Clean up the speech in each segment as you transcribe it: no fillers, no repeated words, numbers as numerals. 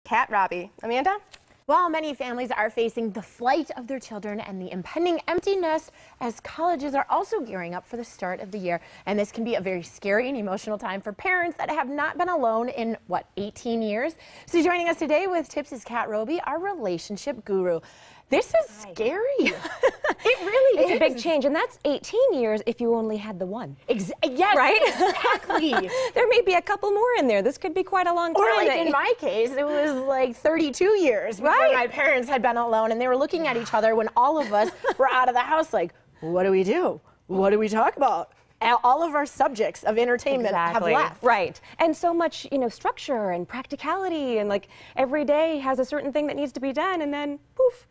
Kat, Robey. Amanda? While many families are facing the flight of their children and the impending empty nest, as colleges are also gearing up for the start of the year. And this can be a very scary and emotional time for parents that have not been alone in, 18 years? So joining us today with tips is Kat Robey, our relationship guru. This is scary. It really is. It's a big change, and that's 18 years if you only had the one. Yes, right? Exactly. There may be a couple more in there. This could be quite a long time. Or like in my case, it was like 32 years before my parents had been alone, and they were looking at each other when all of us were out of the house like, what do we do? What do we talk about? All of our subjects of entertainment have left. Right. And so much, structure and practicality, and like every day has a certain thing that needs to be done, and then poof.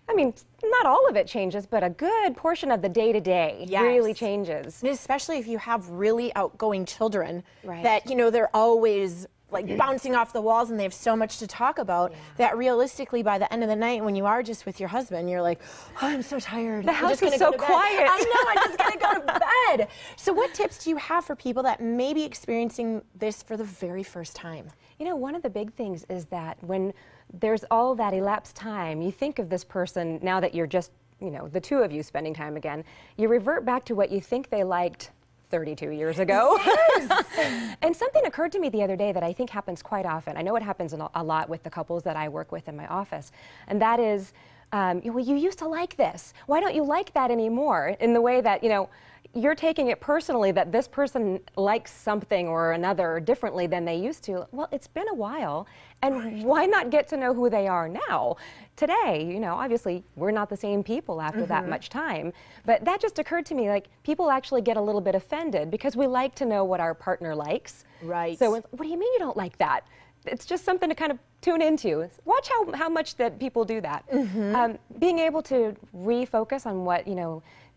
I mean, not all of it changes, but a good portion of the day-to-day really changes. And especially if you have really outgoing children that, they're always like bouncing off the walls and they have so much to talk about that realistically by the end of the night when you are just with your husband, you're like, oh, I'm so tired. The house is so quiet. I know, I'm just gonna go to bed. So what tips do you have for people that may be experiencing this for the very first time? One of the big things is that when there's all that elapsed time, you think of this person, now that you're just, the two of you spending time again, you revert back to what you think they liked 32 years ago. Yes. And something occurred to me the other day that I think happens quite often. I know it happens a lot with the couples that I work with in my office, and that is, well, you used to like this. Why don't you like that anymore? In the way that, you're taking it personally that this person likes something or another differently than they used to. Well, it's been a while, and why not get to know who they are now? Today, obviously, we're not the same people after that much time, but that just occurred to me, like, people actually get a little bit offended because we like to know what our partner likes. Right. So, what do you mean you don't like that? It's just something to kind of tune into. Watch how much that people do that. Being able to refocus on what,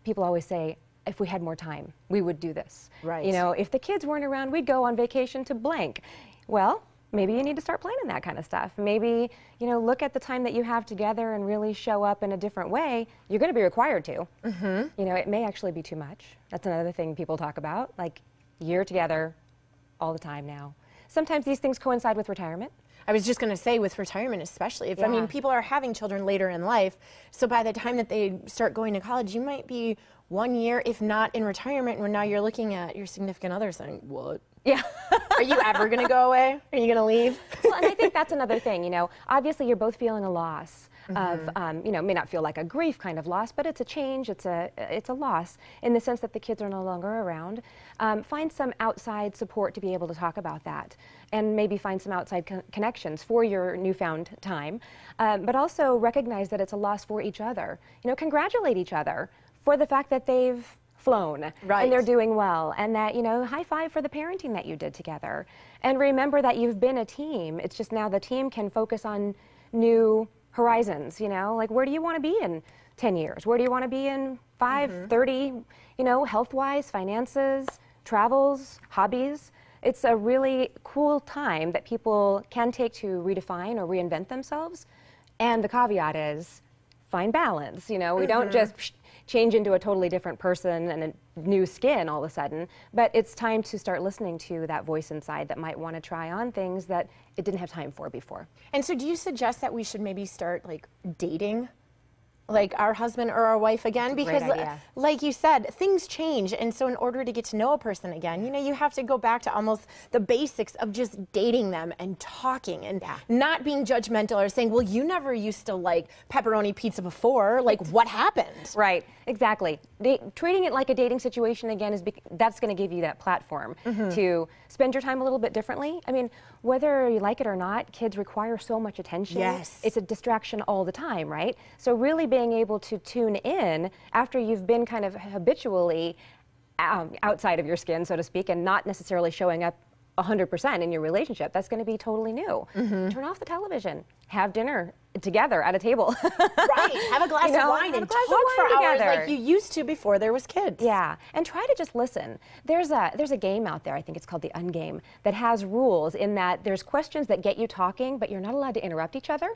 people always say, if we had more time, we would do this. Right. If the kids weren't around, we'd go on vacation to blank. Well, maybe you need to start planning that kind of stuff. Maybe, look at the time that you have together and really show up in a different way. You're going to be required to. It may actually be too much. That's another thing people talk about, like you're together all the time now. Sometimes these things coincide with retirement. I was just going to say with retirement especially. I mean, people are having children later in life, so by the time that they start going to college, you might be 1 year, if not in retirement, when now you're looking at your significant other saying, what? Yeah. Are you ever going to go away? Are you going to leave? Well, and I think that's another thing, obviously you're both feeling a loss of, may not feel like a grief kind of loss, but it's a change, it's a loss in the sense that the kids are no longer around. Find some outside support to be able to talk about that, and maybe find some outside connections for your newfound time, but also recognize that it's a loss for each other. Congratulate each other for the fact that they've flown and they're doing well, and that, high five for the parenting that you did together. And remember that you've been a team. It's just now the team can focus on new horizons, like where do you want to be in 10 years? Where do you want to be in 5, 30, health-wise, finances, travels, hobbies. It's a really cool time that people can take to redefine or reinvent themselves. And the caveat is find balance. We don't just change into a totally different person and a new skin all of a sudden, but it's time to start listening to that voice inside that might want to try on things that it didn't have time for before. And so do you suggest that we should maybe start like dating? Like our husband or our wife again? Because like you said, things change, and so in order to get to know a person again, you have to go back to almost the basics of just dating them and talking and not being judgmental or saying, well, you never used to like pepperoni pizza before, like what happened? Right, exactly. Treating it like a dating situation again is that's going to give you that platform to spend your time a little bit differently. I mean, whether you like it or not, kids require so much attention. Yes. It's a distraction all the time, right? So really being able to tune in after you've been kind of habitually outside of your skin, so to speak, and not necessarily showing up 100% in your relationship, that's going to be totally new. Turn off the television. Have dinner together at a table. Right. Have a glass of wine and talk for hours like you used to before there was kids. Yeah. And try to just listen. There's a game out there, I think it's called the Ungame, that has rules in that there's questions that get you talking, but you're not allowed to interrupt each other.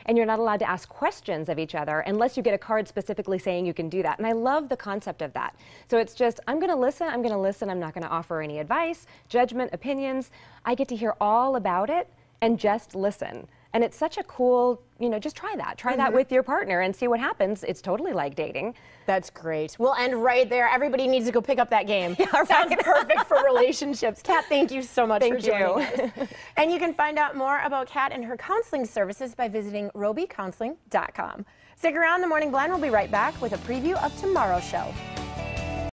And you're not allowed to ask questions of each other unless you get a card specifically saying you can do that. And I love the concept of that. So it's just, I'm going to listen, I'm not going to offer any advice, judgment, opinions. I get to hear all about it and just listen. And it's such a cool, just try that. Try that with your partner and see what happens. It's totally like dating. That's great. We'll end right there. Everybody needs to go pick up that game. Yeah, sounds perfect for relationships. Kat, thank you so much for joining us. And you can find out more about Kat and her counseling services by visiting robeycounseling.com. Stick around, The Morning Blend will be right back with a preview of tomorrow's show.